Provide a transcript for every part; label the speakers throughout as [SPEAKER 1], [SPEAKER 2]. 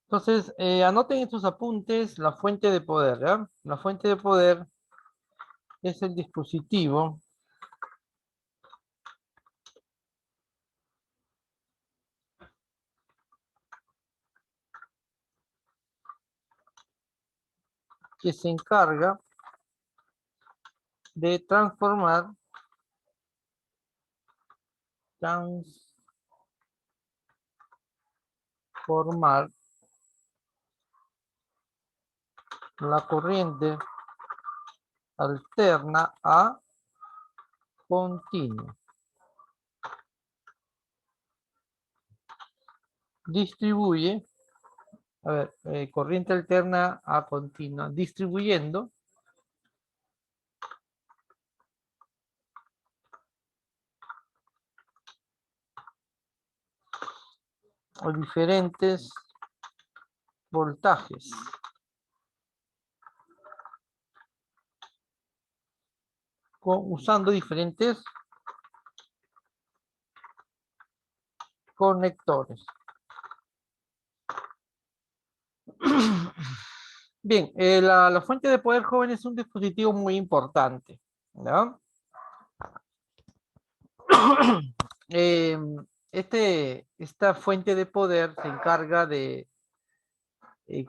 [SPEAKER 1] Entonces, anoten en sus apuntes la fuente de poder, ¿ya? La fuente de poder es el dispositivo que se encarga de transformar la corriente alterna a continua. Distribuye, a ver, corriente alterna a continua, distribuyendo a diferentes voltajes usando diferentes conectores. Bien, la fuente de poder joven es un dispositivo muy importante, ¿ya? Eh, esta fuente de poder se encarga de eh,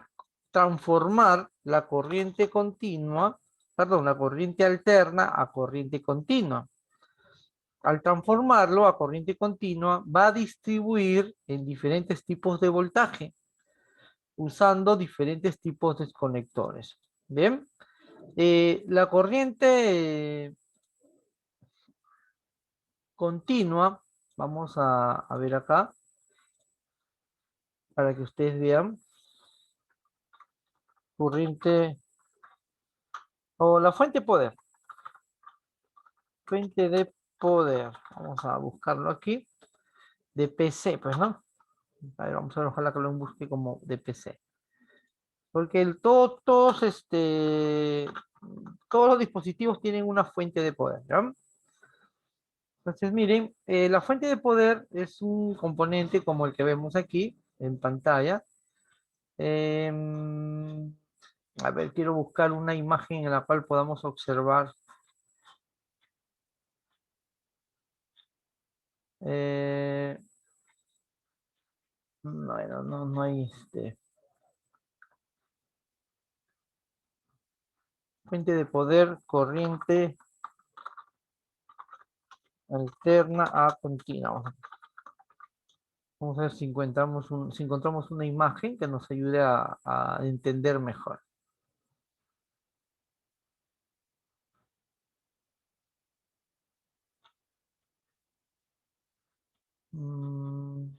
[SPEAKER 1] transformar la corriente continua, perdón, la corriente alterna a corriente continua. Al transformarlo a corriente continua, va a distribuir en diferentes tipos de voltaje, usando diferentes tipos de conectores. Bien, la corriente continua, vamos a ver acá, para que ustedes vean, corriente o la fuente de poder, vamos a buscarlo aquí, de PC, pues, ¿no? A ver, vamos a ver, ojalá que lo busque como de PC. Porque todos los dispositivos tienen una fuente de poder, ¿ya? Entonces, miren, la fuente de poder es un componente como el que vemos aquí en pantalla. Em, a ver, quiero buscar una imagen en la cual podamos observar. eh, bueno, no hay fuente de poder, corriente alterna a continua. Vamos a ver si encontramos una imagen que nos ayude a entender mejor. Mm,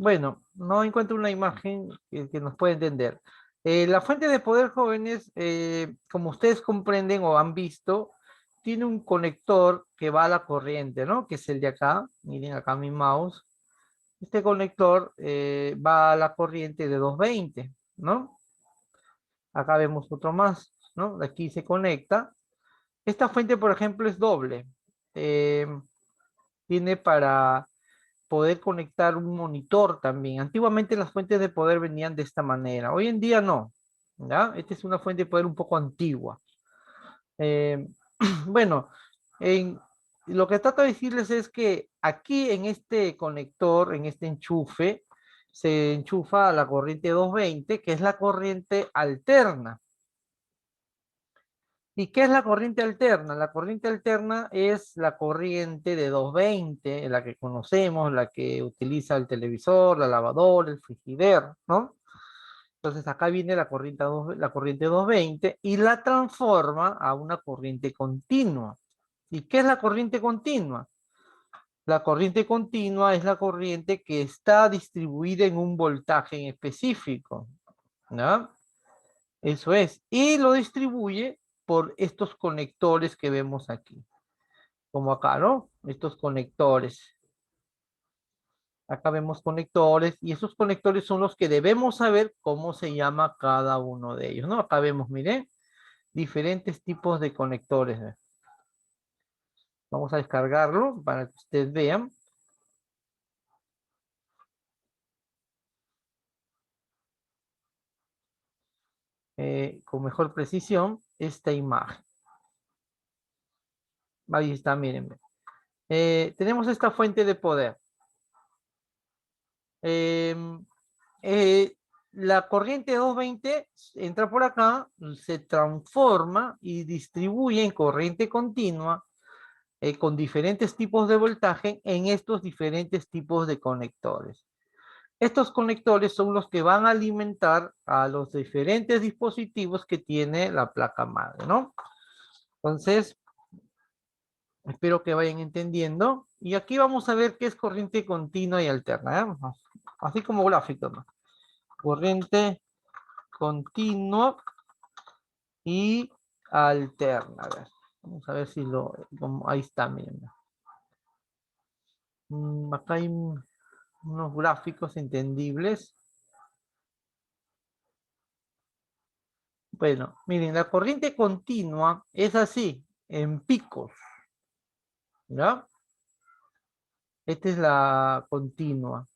[SPEAKER 1] bueno, no encuentro una imagen que nos pueda entender. La fuente de poder, jóvenes, como ustedes comprenden o han visto, tiene un conector que va a la corriente, ¿no? Que es el de acá. Miren acá mi mouse. Este conector va a la corriente de 220, ¿no? Acá vemos otro más, ¿no? Aquí se conecta. Esta fuente, por ejemplo, es doble. Eh, Tiene para poder conectar un monitor también. Antiguamente las fuentes de poder venían de esta manera. Hoy en día no. ¿Ya? Esta es una fuente de poder un poco antigua. Eh, bueno, lo que trato de decirles es que aquí en este conector, en este enchufe, se enchufa la corriente 220, que es la corriente alterna. ¿Y qué es la corriente alterna? La corriente alterna es la corriente de 220, la que conocemos, la que utiliza el televisor, la lavadora, el frigider, ¿no? Entonces acá viene la corriente 220 y la transforma a una corriente continua. ¿Y qué es la corriente continua? La corriente continua es la corriente que está distribuida en un voltaje en específico, ¿no? Eso es. Y lo distribuye por estos conectores que vemos aquí. Como acá, ¿no? Estos conectores. Acá vemos conectores y esos conectores son los que debemos saber cómo se llama cada uno de ellos, ¿no? Acá vemos, miren, diferentes tipos de conectores. Vamos a descargarlo para que ustedes vean. Con mejor precisión esta imagen. Ahí está, miren. Tenemos esta fuente de poder. Em, eh, la corriente 220 entra por acá, se transforma y distribuye en corriente continua con diferentes tipos de voltaje en estos diferentes tipos de conectores. Estos conectores son los que van a alimentar a los diferentes dispositivos que tiene la placa madre, ¿no? Entonces, espero que vayan entendiendo. Y aquí vamos a ver qué es corriente continua y alterna, ¿eh? Así como gráfico, ¿no? Corriente continua y alterna. A ver, vamos a ver si ahí está, miren. Acá hay unos gráficos entendibles. Bueno, miren, la corriente continua es así, en picos, ¿ya? Esta es la continua.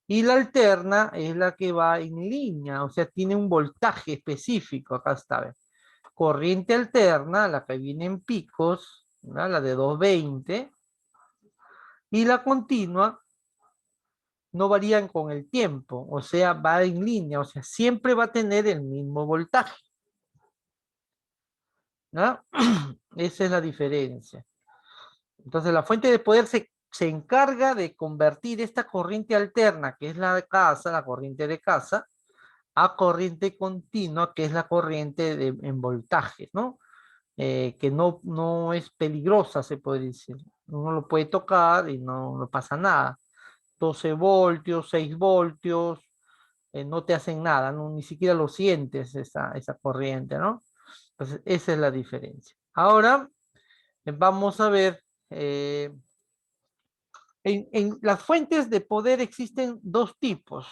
[SPEAKER 1] Y la alterna es la que va en línea, o sea, tiene un voltaje específico. Acá está, ¿ves? Corriente alterna, la que viene en picos, ¿verdad? La de 220. Y la continua no varían con el tiempo, o sea, va en línea, o sea, siempre va a tener el mismo voltaje, ¿no? Esa es la diferencia. Entonces, la fuente de poder se encarga de convertir esta corriente alterna, que es la de casa, la corriente de casa, a corriente continua, que es la corriente en voltaje, ¿no? Que no es peligrosa, se puede decir. Uno lo puede tocar y no pasa nada. 12 voltios, 6 voltios, no te hacen nada, ¿no? Ni siquiera lo sientes esa corriente, ¿no? Entonces, esa es la diferencia. Ahora, vamos a ver, en las fuentes de poder existen dos tipos.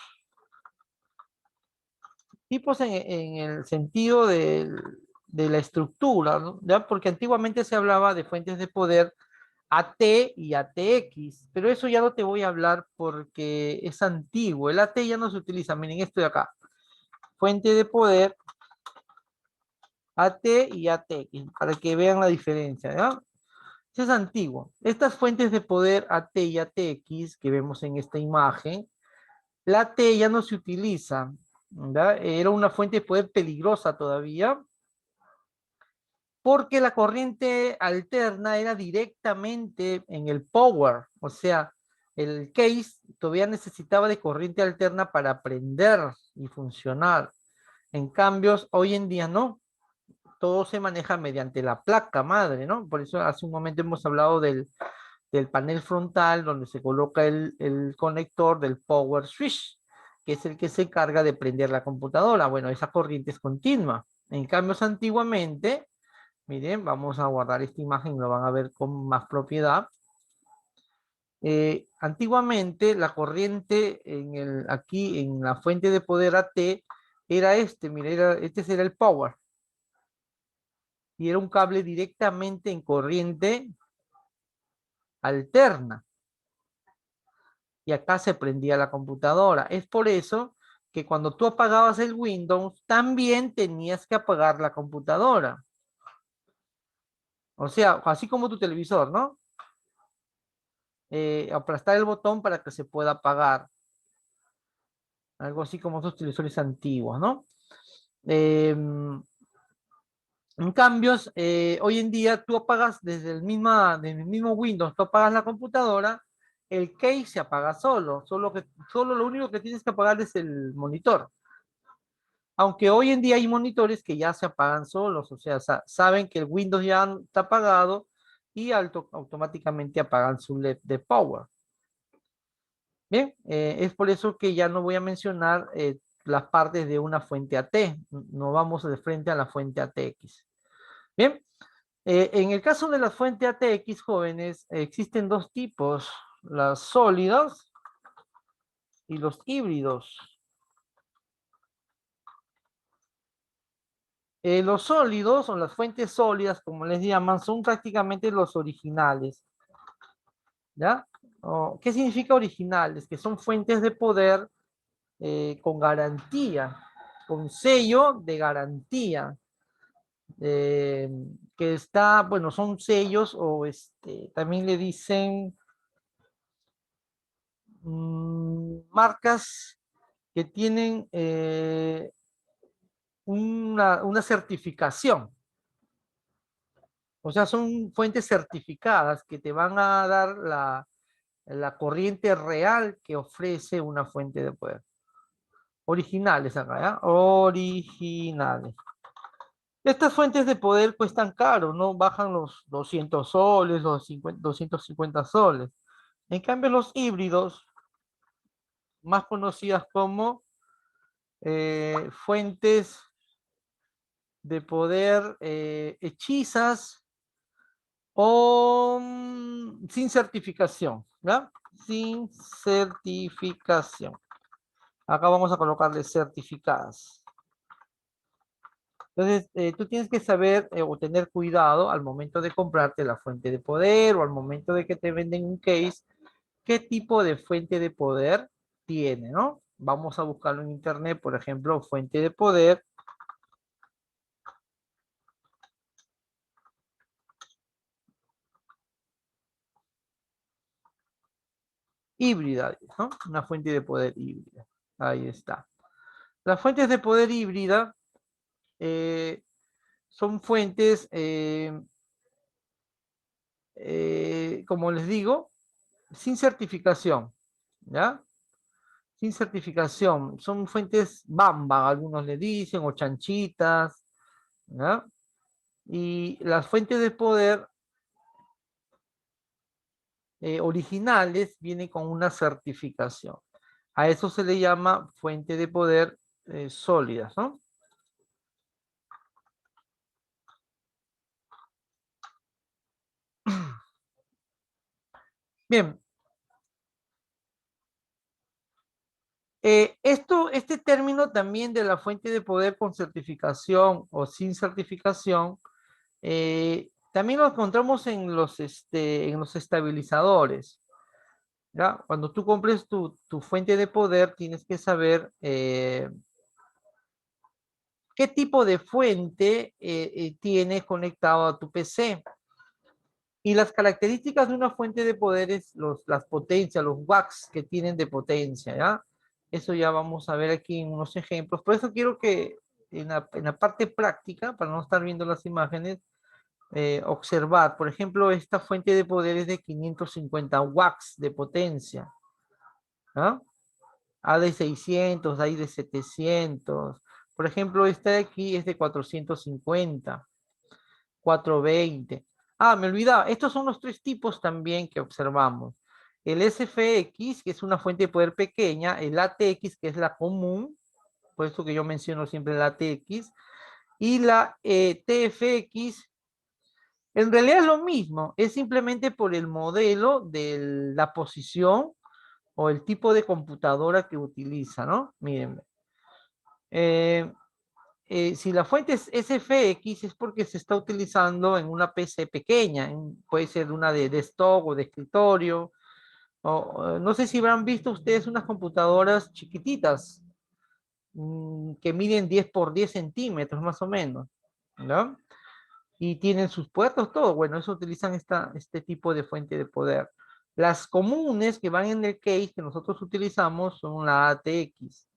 [SPEAKER 1] Tipos en el sentido de la estructura, ¿no? ¿Ya? Porque antiguamente se hablaba de fuentes de poder AT y ATX, pero eso ya no te voy a hablar porque es antiguo. El AT ya no se utiliza. Miren esto de acá. Fuente de poder AT y ATX, para que vean la diferencia, ¿ya? Eso es antiguo. Estas fuentes de poder AT y ATX que vemos en esta imagen, la AT ya no se utiliza, ¿ya? Era una fuente de poder peligrosa todavía, porque la corriente alterna era directamente en el power, o sea, el case todavía necesitaba de corriente alterna para prender y funcionar. En cambio, hoy en día no, todo se maneja mediante la placa madre, ¿no? Por eso hace un momento hemos hablado del panel frontal donde se coloca el conector del power switch, que es el que se encarga de prender la computadora. Bueno, esa corriente es continua. En cambio, antiguamente, miren, vamos a guardar esta imagen, lo van a ver con más propiedad. Antiguamente la corriente aquí en la fuente de poder AT era mire, este era el power. Y era un cable directamente en corriente alterna. Y acá se prendía la computadora. Es por eso que cuando tú apagabas el Windows, también tenías que apagar la computadora. O sea, así como tu televisor, ¿no? Aplastar el botón para que se pueda apagar. Algo así como esos televisores antiguos, ¿no? En cambios, hoy en día tú apagas desde el mismo Windows, tú apagas la computadora, el case se apaga solo, solo lo único que tienes que apagar es el monitor. Aunque hoy en día hay monitores que ya se apagan solos, o sea, saben que el Windows ya está apagado y automáticamente apagan su LED de power. Bien, es por eso que ya no voy a mencionar las partes de una fuente AT. No vamos de frente a la fuente ATX. Bien, en el caso de la fuente ATX, jóvenes, existen dos tipos, las sólidas y los híbridos. Los sólidos o las fuentes sólidas, como les llaman, son prácticamente los originales. ¿Ya? ¿Qué significa originales? Que son fuentes de poder con garantía, con sello de garantía. eh, que está, bueno, son sellos o también le dicen marcas que tienen una certificación. O sea, son fuentes certificadas que te van a dar la corriente real que ofrece una fuente de poder. Originales acá, ¿ya? Originales. Estas fuentes de poder cuestan caro, no bajan los 200 soles, los 250 soles. En cambio, los híbridos, más conocidas como fuentes de poder hechizas o sin certificación, ¿ya? Sin certificación. Acá vamos a colocarle certificadas. Entonces, tú tienes que saber o tener cuidado al momento de comprarte la fuente de poder o al momento de que te venden un case, qué tipo de fuente de poder tiene, ¿no? Vamos a buscarlo en internet, por ejemplo, fuente de poder. Híbrida, ¿no? Una fuente de poder híbrida. Ahí está. Las fuentes de poder híbrida son fuentes, como les digo, sin certificación, ¿ya? Sin certificación. Son fuentes bamba, algunos le dicen, o chanchitas, ¿ya? Y las fuentes de poder originales vienen con una certificación. A eso se le llama fuente de poder sólidas, ¿no? Bien, este término también de la fuente de poder con certificación o sin certificación, también lo encontramos en los estabilizadores. ¿Ya? Cuando tú compres tu fuente de poder, tienes que saber qué tipo de fuente tienes conectado a tu PC. Y las características de una fuente de poder es las potencias, los watts que tienen de potencia, ¿ya? Eso ya vamos a ver aquí en unos ejemplos. Por eso quiero que en la parte práctica, para no estar viendo las imágenes, observar, por ejemplo, esta fuente de poder es de 550 watts de potencia, ¿ah? Hay de 600, hay de 700. Por ejemplo, esta de aquí es de 450, 420. Ah, me olvidaba, estos son los tres tipos también que observamos. El SFX, que es una fuente de poder pequeña, el ATX, que es la común, por eso que yo menciono siempre el ATX, y la TFX, en realidad es lo mismo, es simplemente por el modelo de la posición o el tipo de computadora que utiliza, ¿no? Miren, eh, si la fuente es SFX es porque se está utilizando en una PC pequeña, puede ser una de desktop o de escritorio, o no sé si habrán visto ustedes unas computadoras chiquititas que miden 10 por 10 centímetros más o menos, ¿no? Y tienen sus puertos, todo. Bueno, eso utilizan este tipo de fuente de poder. Las comunes que van en el case que nosotros utilizamos son la ATX.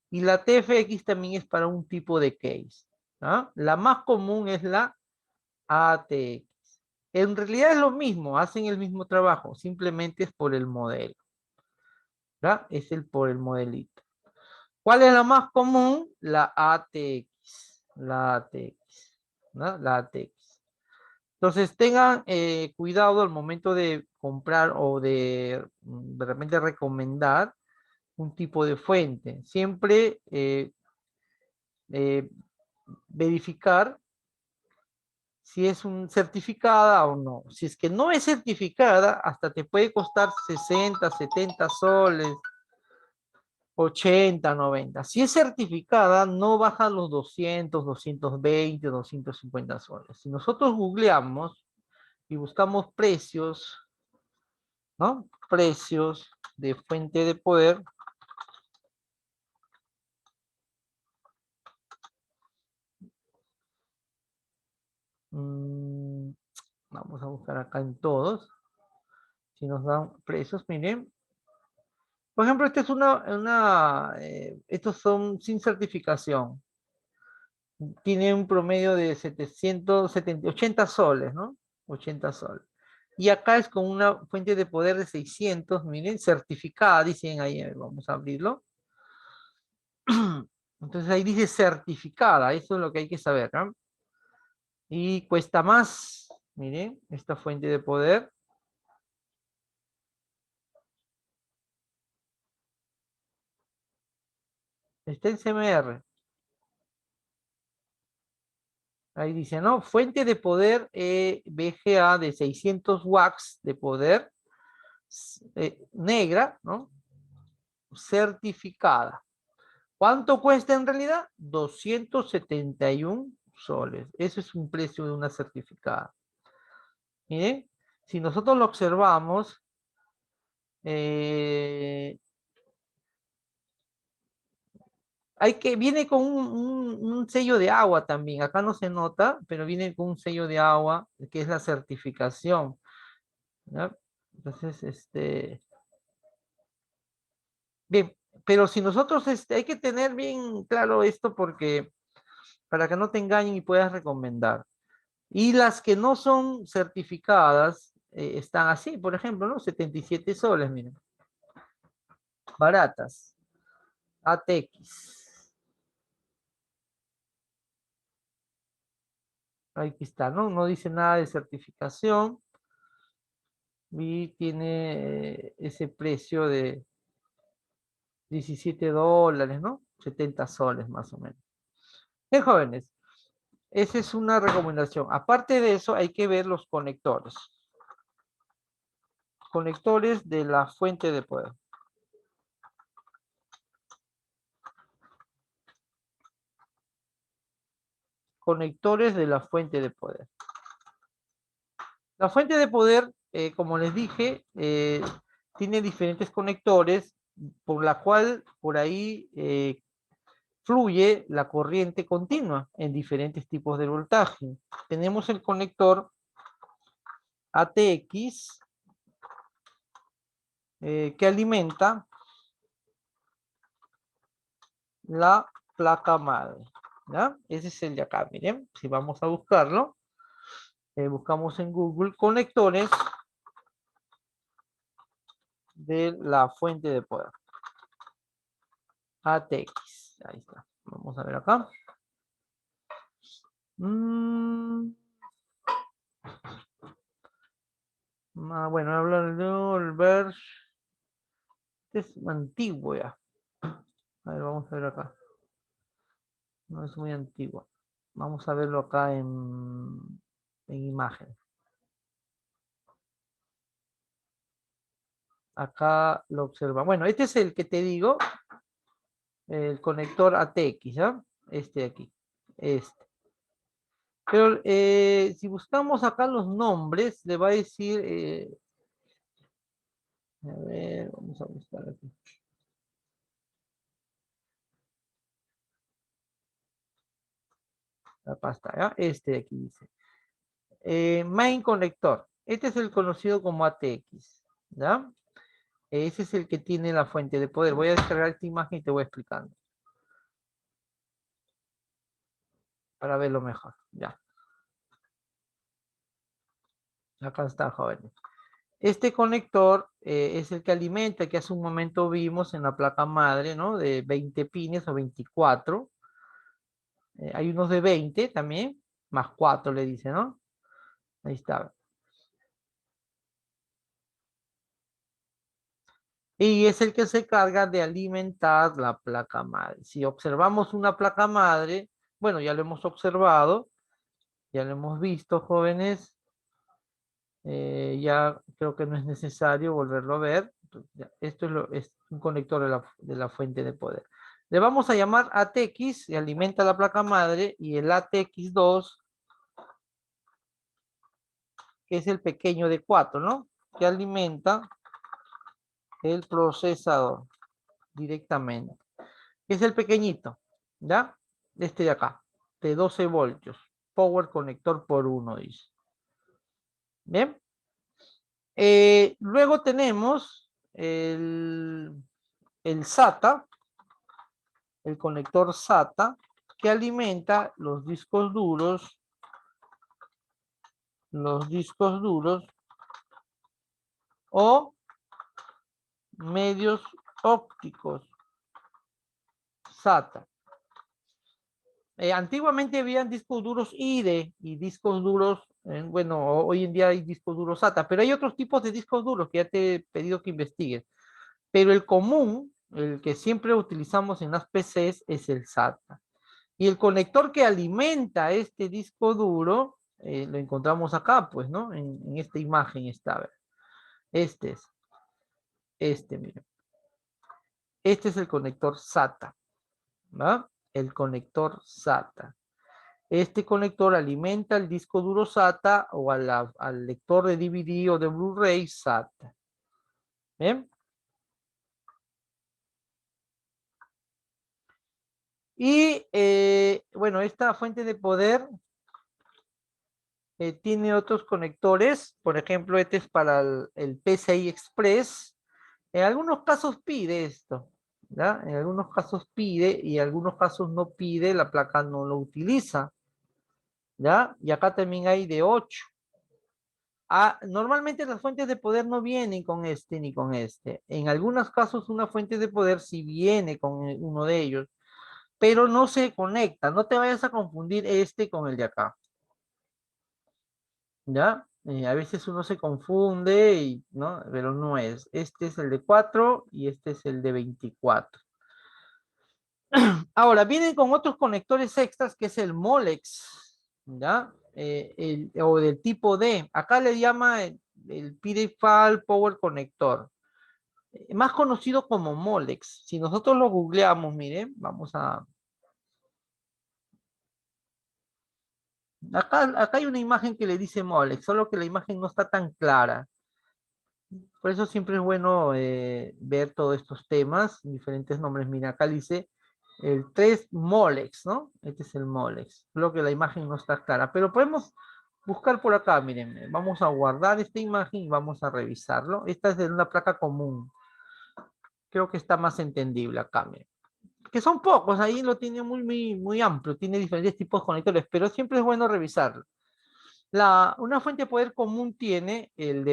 [SPEAKER 1] Y la TFX también es para un tipo de case. ¿Ah? La más común es la ATX. En realidad es lo mismo, hacen el mismo trabajo, simplemente es por el modelo. ¿Ya? Es por el modelito. ¿Cuál es la más común? La ATX. La ATX. ¿No? La ATX. Entonces tengan cuidado al momento de comprar o de repente recomendar un tipo de fuente. Siempre eh, verificar si es un certificada o no. Si es que no es certificada, hasta te puede costar 60, 70 soles, 80, 90. Si es certificada, no baja los 200, 220, 250 soles. Si nosotros googleamos y buscamos precios, ¿no? Precios de fuente de poder. Vamos a buscar acá en todos. Si nos dan precios, miren. Por ejemplo, esta es estos son sin certificación. Tiene un promedio de 770, 80 soles, ¿no? 80 soles. Y acá es con una fuente de poder de 600, miren, certificada, dicen ahí, vamos a abrirlo. Entonces ahí dice certificada, eso es lo que hay que saber, ¿no? Y cuesta más, miren, esta fuente de poder. Está en CMR. Ahí dice, ¿no? Fuente de poder VGA de 600 watts de poder negra, ¿no? Certificada. ¿Cuánto cuesta en realidad? 271 soles. Eso es un precio de una certificada. Miren, si nosotros lo observamos, eh, viene con un sello de agua también. Acá no se nota, pero viene con un sello de agua, que es la certificación. ¿Ya? Entonces, bien, pero si nosotros, hay que tener bien claro esto porque para que no te engañen y puedas recomendar. Y las que no son certificadas están así, por ejemplo, ¿no? 77 soles, miren, baratas. ATX. Ahí está, ¿no? No dice nada de certificación y tiene ese precio de 17 dólares, ¿no? 70 soles más o menos. Bien, jóvenes, esa es una recomendación. Aparte de eso, hay que ver los conectores. Conectores de la fuente de poder. Conectores de la fuente de poder. La fuente de poder, como les dije, tiene diferentes conectores por la cual por ahí fluye la corriente continua en diferentes tipos de voltaje. Tenemos el conector ATX que alimenta la placa madre. ¿Ya? Ese es el de acá, miren, si vamos a buscarlo, buscamos en Google conectores de la fuente de poder. ATX, ahí está. Vamos a ver acá. Bueno, hablar de el Verge. Este es antiguo ya. A ver, vamos a ver acá. No es muy antiguo. Vamos a verlo acá en imagen. Acá lo observa. Bueno, este es el que te digo, el conector ATX, ¿ya? Este de aquí. Este. Pero si buscamos acá los nombres, le va a decir. A ver, vamos a buscar aquí. La pasta, ¿ya? Este de aquí dice. Main conector. Este es el conocido como ATX, ¿ya? Ese es el que tiene la fuente de poder. Voy a descargar esta imagen y te voy explicando. Para verlo mejor. Ya. Acá está, jóvenes. Este conector es el que alimenta, que hace un momento vimos en la placa madre, ¿no? De 20 pines o 24. Hay unos de 20 también, más 4 le dice, ¿no? Ahí está. Y es el que se carga de alimentar la placa madre. Si observamos una placa madre, bueno, ya lo hemos observado, ya lo hemos visto, jóvenes, ya creo que no es necesario volverlo a ver. Esto es un conector de la fuente de poder. Le vamos a llamar ATX y alimenta la placa madre, y el ATX2, que es el pequeño de 4, ¿no? Que alimenta el procesador directamente. Es el pequeñito, ¿ya? Este de acá, de 12 voltios. Power conector por 1, dice. Bien. Luego tenemos el SATA, el conector SATA, que alimenta los discos duros o medios ópticos SATA. Antiguamente habían discos duros IDE y discos duros, bueno, hoy en día hay discos duros SATA, pero hay otros tipos de discos duros que ya te he pedido que investigues. Pero el común, el que siempre utilizamos en las PCs, es el SATA. Y el conector que alimenta este disco duro, lo encontramos acá, pues, ¿no? En esta imagen está, a ver. Este es, miren. Este es el conector SATA, ¿va? El conector SATA. Este conector alimenta el disco duro SATA o al lector de DVD o de Blu-ray SATA. ¿Bien? Y bueno, esta fuente de poder tiene otros conectores. Por ejemplo, este es para el PCI Express. En algunos casos pide esto, ¿ya? En algunos casos pide y en algunos casos no pide, la placa no lo utiliza, ¿ya? Y acá también hay de 8. Normalmente las fuentes de poder no vienen con este ni con este. En algunos casos una fuente de poder sí viene con uno de ellos, pero no se conecta. No te vayas a confundir este con el de acá, ¿ya? A veces uno se confunde, ¿no? Pero no es. Este es el de 4 y este es el de 24. Ahora, vienen con otros conectores extras que es el Molex, ¿ya? O del tipo D. Acá le llama el PDFAL Power Connector, más conocido como Molex. Si nosotros lo googleamos, miren, vamos a... Acá hay una imagen que le dice Molex, solo que la imagen no está tan clara. Por eso siempre es bueno ver todos estos temas, diferentes nombres. Mira, acá dice el 3 Molex, ¿no? Este es el Molex. Creo que la imagen no está clara, pero podemos buscar por acá, miren. Vamos a guardar esta imagen y vamos a revisarlo. Esta es de una placa común. Creo que está más entendible acá, miren. Que son pocos, ahí lo tiene muy amplio, tiene diferentes tipos de conectores, pero siempre es bueno revisarlo. Una fuente de poder común tiene el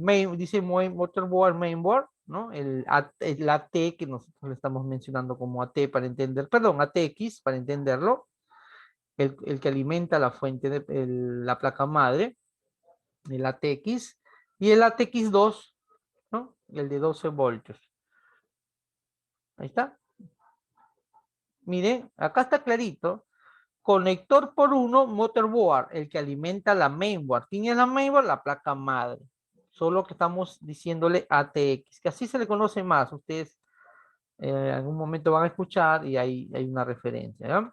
[SPEAKER 1] main, dice motherboard mainboard, ¿no? El AT que nosotros le estamos mencionando como AT para entender, perdón, ATX para entenderlo, el que alimenta la fuente de la placa madre, el ATX, y el ATX2, ¿no? El de 12 voltios. Ahí está. Miren, acá está clarito. Conector por 1, motherboard, el que alimenta la mainboard. ¿Quién es la mainboard? La placa madre. Solo que estamos diciéndole ATX, que así se le conoce más. Ustedes en algún momento van a escuchar y hay una referencia, ¿ya?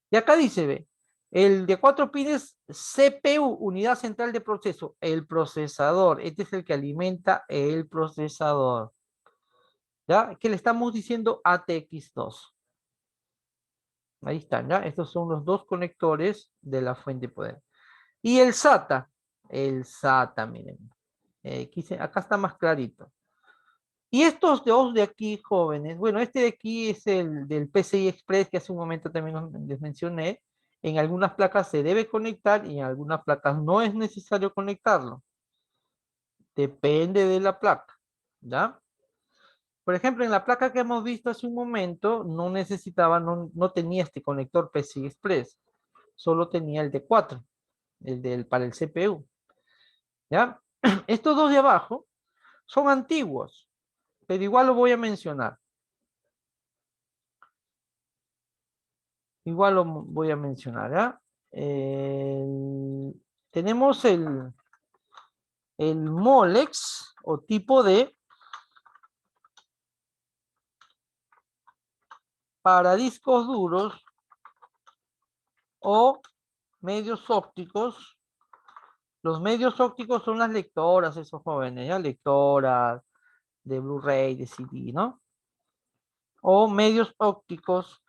[SPEAKER 1] Y acá dice, ve, el de 4 pines CPU, unidad central de proceso, el procesador. Este es el que alimenta el procesador, ¿ya? Que le estamos diciendo ATX2. Ahí están, ¿ya? Estos son los dos conectores de la fuente de poder. Y el SATA, miren. Acá está más clarito. Y estos dos de aquí, jóvenes, bueno, este de aquí es el del PCI Express que hace un momento también les mencioné. En algunas placas se debe conectar y en algunas placas no es necesario conectarlo. Depende de la placa, ¿ya? Por ejemplo, en la placa que hemos visto hace un momento, no tenía este conector PCI Express, solo tenía el de 4. para el CPU, ¿ya? Estos dos de abajo son antiguos, pero igual lo voy a mencionar. Igual lo voy a mencionar, ¿ya? Tenemos el Molex o tipo D para discos duros o medios ópticos. Los medios ópticos son las lectoras, esos jóvenes, ¿ya? Lectoras de Blu-ray, de CD, ¿no? O medios ópticos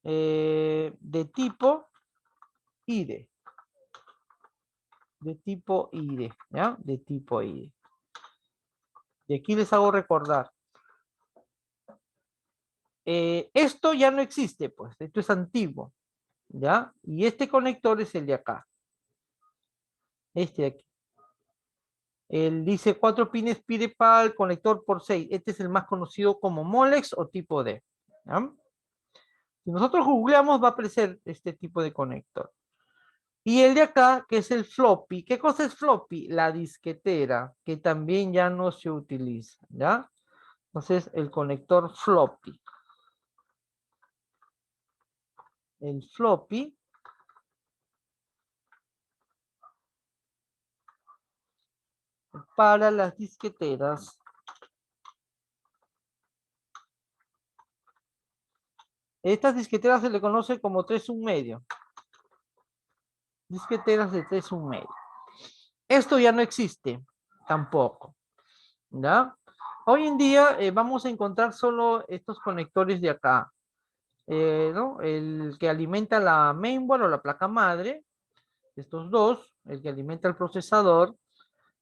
[SPEAKER 1] de tipo IDE. De tipo IDE, ¿ya? De tipo IDE. Y aquí les hago recordar. Esto ya no existe, pues. Esto es antiguo, ¿ya? Y este conector es el de acá. Este de aquí. Él dice 4 pines PIDEPAL, conector por 6. Este es el más conocido como Molex o tipo D. ¿Ya? Si nosotros googleamos va a aparecer este tipo de conector. Y el de acá, que es el floppy. ¿Qué cosa es floppy? La disquetera, que también ya no se utiliza, ¿ya? Entonces, el conector floppy. El floppy para las disqueteras. Estas disqueteras se le conoce como 3,1 medio. Disqueteras de 3,1 medio. Esto ya no existe tampoco, ¿ya? Hoy en día vamos a encontrar solo estos conectores de acá, ¿no? El que alimenta la mainboard o la placa madre, estos dos, el que alimenta el procesador,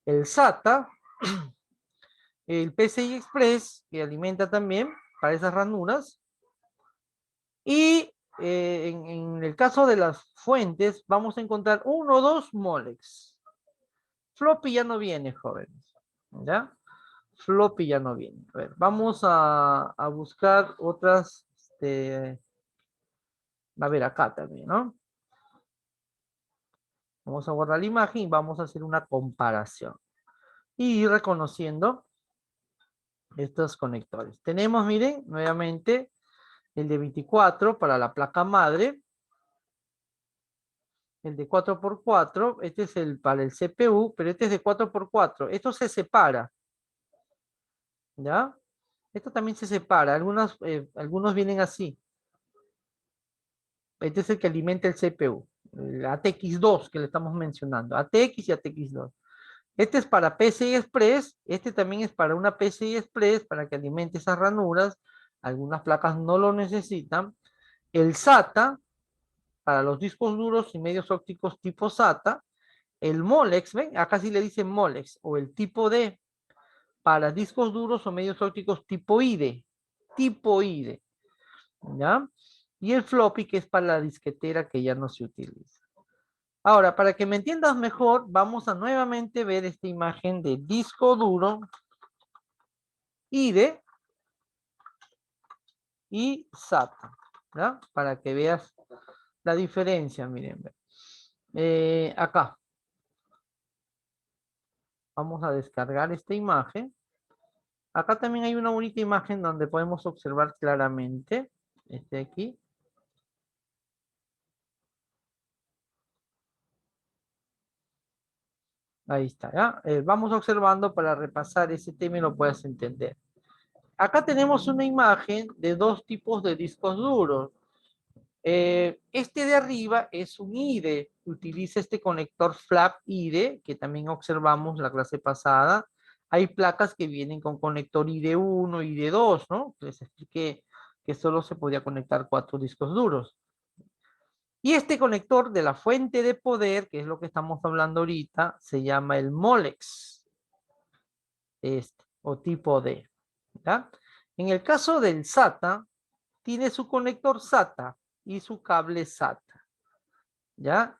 [SPEAKER 1] el SATA, el PCI Express, que alimenta también para esas ranuras, y en el caso de las fuentes, vamos a encontrar uno o dos Molex. Floppy ya no viene, jóvenes, ¿ya? Floppy ya no viene. A ver, vamos a buscar otras, a ver acá también, ¿no? Vamos a guardar la imagen y vamos a hacer una comparación. Y ir reconociendo estos conectores. Tenemos, miren, nuevamente, el de 24 para la placa madre. El de 4x4, este es el para el CPU, pero este es de 4x4. Esto se separa, ¿ya? Esto también se separa. Algunos vienen así. Este es el que alimenta el CPU. El ATX2 que le estamos mencionando. ATX y ATX2. Este es para PCI Express. Este también es para una PCI Express para que alimente esas ranuras. Algunas placas no lo necesitan. El SATA para los discos duros y medios ópticos tipo SATA. El Molex, ¿ven? Acá sí le dicen Molex. O el tipo D para discos duros o medios ópticos tipo IDE. Tipo IDE. ¿Ya? Y el floppy, que es para la disquetera que ya no se utiliza. Ahora, para que me entiendas mejor, vamos a nuevamente ver esta imagen de disco duro, IDE y SATA, ¿ya? Para que veas la diferencia, miren. Acá. Vamos a descargar esta imagen. Acá también hay una bonita imagen donde podemos observar claramente, aquí. Ahí está, ¿ya? Vamos observando para repasar ese tema y lo puedas entender. Acá tenemos una imagen de dos tipos de discos duros. Este de arriba es un IDE, utiliza este conector flap IDE, que también observamos la clase pasada. Hay placas que vienen con conector IDE1, IDE2, ¿no? Les expliqué que solo se podía conectar 4 discos duros. Y este conector de la fuente de poder, que es lo que estamos hablando ahorita, se llama el Molex, o tipo D, ¿ya? En el caso del SATA, tiene su conector SATA y su cable SATA, ¿ya?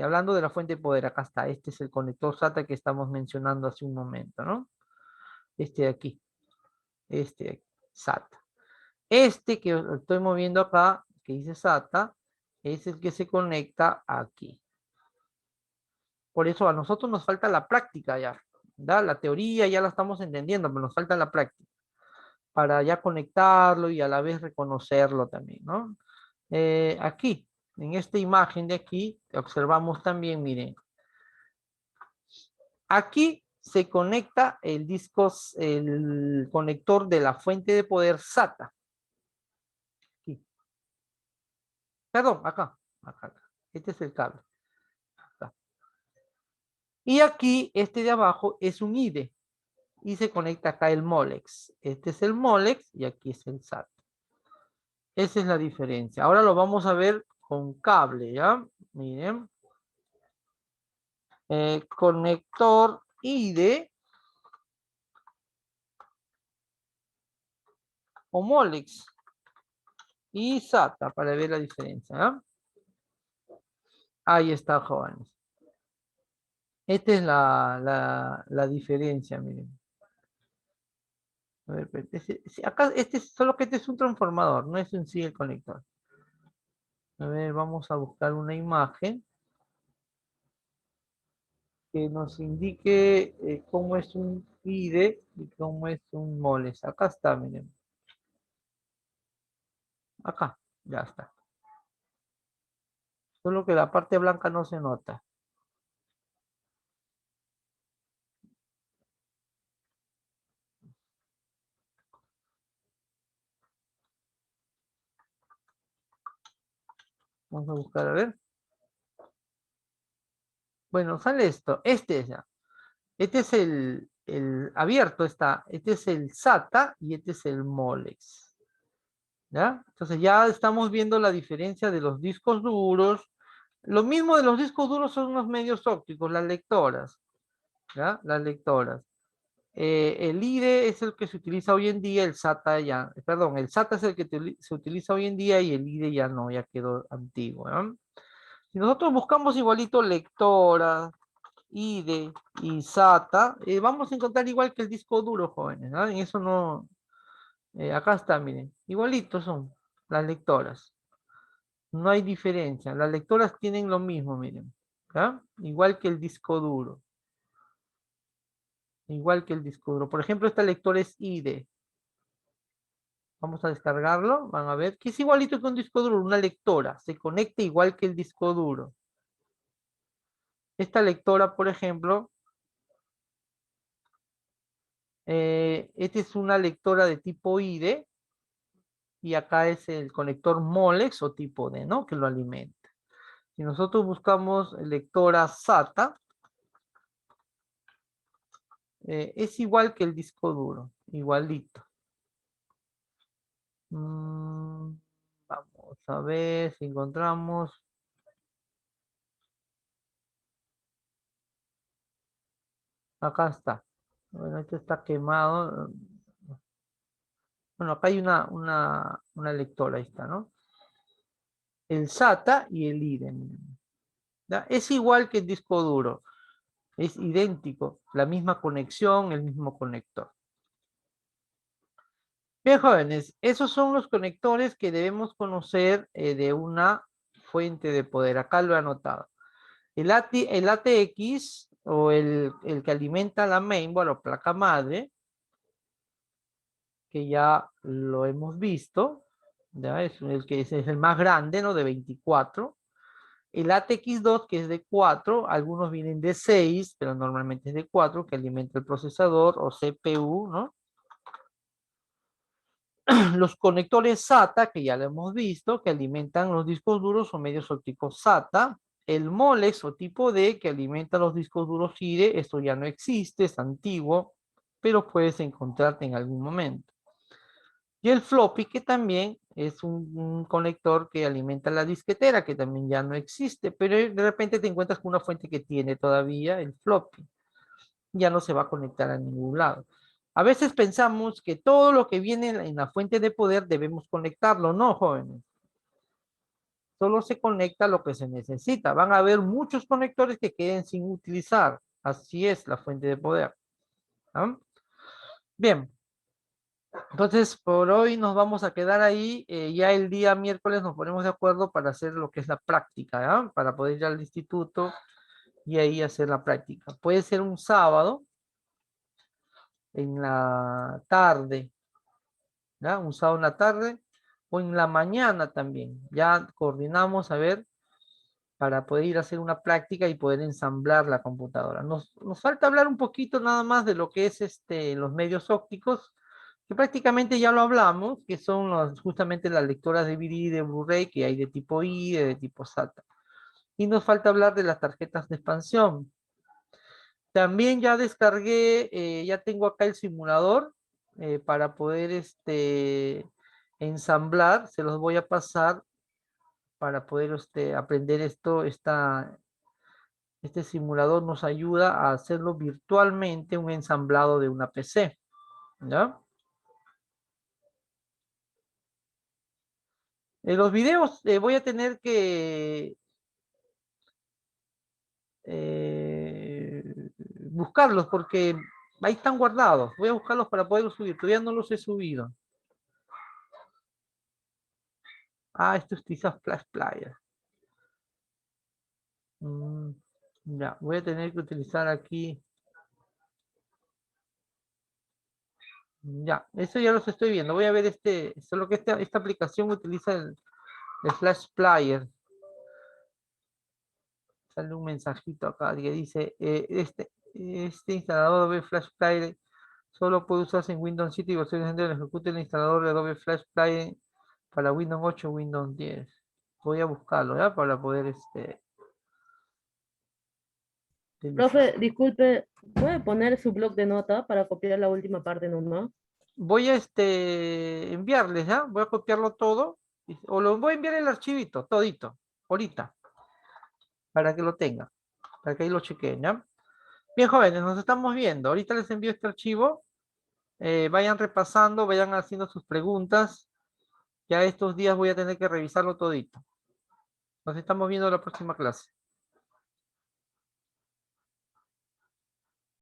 [SPEAKER 1] Hablando de la fuente de poder, acá está, este es el conector SATA que estamos mencionando hace un momento, ¿no? Este de aquí, este de aquí, SATA. Este que estoy moviendo acá, que dice SATA, es el que se conecta aquí. Por eso a nosotros nos falta la práctica ya. ¿Ya? La teoría ya la estamos entendiendo, pero nos falta la práctica para ya conectarlo y a la vez reconocerlo también, ¿no? Aquí, en esta imagen de aquí, observamos también, miren, aquí se conecta el disco, el conector de la fuente de poder SATA. Aquí. Perdón, acá. Este es el cable. Acá. Y aquí, este de abajo es un IDE. Y se conecta acá el Molex. Este es el Molex y aquí es el SATA. Esa es la diferencia. Ahora lo vamos a ver con cable, ¿ya? Miren. Conector IDE o Molex y SATA para ver la diferencia, ¿ya? Ahí está, jóvenes. Esta es la diferencia, miren. A ver, acá, solo que este es un transformador, no es en sí el conector. A ver, vamos a buscar una imagen que nos indique cómo es un IDE y cómo es un moles. Acá está, miren. Acá, ya está. Solo que la parte blanca no se nota. Vamos a buscar, a ver. Bueno, sale esto. Este es ya. Este es el abierto, está. Este es el SATA y este es el molex. ¿Ya? Entonces ya estamos viendo la diferencia de los discos duros. Lo mismo de los discos duros son los medios ópticos, las lectoras. ¿Ya? Las lectoras. El IDE es el que se utiliza hoy en día, el SATA ya, perdón, el SATA es el que se utiliza hoy en día y el IDE ya no, ya quedó antiguo. ¿No? Si nosotros buscamos igualito lectora, IDE y SATA, vamos a encontrar igual que el disco duro, jóvenes. ¿No? En eso no, acá está, miren, igualitos son las lectoras. No hay diferencia. Las lectoras tienen lo mismo, miren. ¿Ya? Igual que el disco duro. Igual que el disco duro. Por ejemplo, esta lectora es IDE. Vamos a descargarlo. Van a ver que es igualito que un disco duro, una lectora. Se conecta igual que el disco duro. Esta lectora, por ejemplo, esta es una lectora de tipo IDE. Y acá es el conector Molex o tipo D, ¿no? Que lo alimenta. Si nosotros buscamos lectora SATA, es igual que el disco duro, igualito. Vamos a ver si encontramos. Acá está. Bueno, esto está quemado. Bueno, acá hay una lectora, ahí está, ¿no? El SATA y el IDE. ¿Ya? Es igual que el disco duro. Es idéntico. La misma conexión, el mismo conector. Bien, jóvenes, esos son los conectores que debemos conocer de una fuente de poder. Acá lo he anotado. El ATX o el que alimenta la mainboard o placa madre, que ya lo hemos visto, ya es el que es el más grande, ¿no? De 24. El ATX2 que es de 4, algunos vienen de 6, pero normalmente es de 4, que alimenta el procesador o CPU, ¿no? Los conectores SATA, que ya lo hemos visto, que alimentan los discos duros o medios ópticos SATA. El Molex o tipo D, que alimenta los discos duros IDE, esto ya no existe, es antiguo, pero puedes encontrarte en algún momento. Y el floppy, que también es un conector que alimenta la disquetera, que también ya no existe, pero de repente te encuentras con una fuente que tiene todavía el floppy. Ya no se va a conectar a ningún lado. A veces pensamos que todo lo que viene en la fuente de poder debemos conectarlo. No, jóvenes. Solo se conecta lo que se necesita. Van a haber muchos conectores que queden sin utilizar. Así es la fuente de poder. ¿Ah? Bien. Entonces, por hoy nos vamos a quedar ahí. Ya el día miércoles nos ponemos de acuerdo para hacer lo que es la práctica, ¿ya? Para poder ir al instituto y ahí hacer la práctica. Puede ser un sábado en la tarde, ¿ya? Un sábado en la tarde o en la mañana también. Ya coordinamos a ver para poder ir a hacer una práctica y poder ensamblar la computadora. Nos falta hablar un poquito nada más de lo que es los medios ópticos, que prácticamente ya lo hablamos, que son justamente las lectoras de DVD, de Blu-ray, que hay de tipo I, de tipo SATA. Y nos falta hablar de las tarjetas de expansión. También ya descargué, ya tengo acá el simulador para poder ensamblar, se los voy a pasar para poder aprender esto. Este simulador nos ayuda a hacerlo virtualmente, un ensamblado de una PC, ¿ya? Los videos voy a tener que eh, buscarlos porque ahí están guardados. Voy a buscarlos para poderlos subir. Todavía no los he subido. Ah, esto es quizás Flash Player. Mm, ya, voy a tener que utilizar aquí. Ya, eso ya los estoy viendo. Voy a ver solo que esta aplicación utiliza el Flash Player. Sale un mensajito acá que dice, este instalador Adobe Flash Player solo puede usarse en Windows 7 y versiones anteriores. Ejecute el instalador de Adobe Flash Player para Windows 8 o Windows 10. Voy a buscarlo, ¿ya? Para poder utilizar.
[SPEAKER 2] Profe, disculpe, ¿puede poner su bloc de nota para copiar la última parte nomás?
[SPEAKER 1] Voy a enviarles, ¿ya? Voy a copiarlo todo. O lo voy a enviar el archivito, todito, ahorita, para que lo tengan, para que ahí lo chequen, ¿ya? Bien, jóvenes, nos estamos viendo. Ahorita les envío este archivo. Vayan repasando, vayan haciendo sus preguntas. Ya estos días voy a tener que revisarlo todito. Nos estamos viendo en la próxima clase.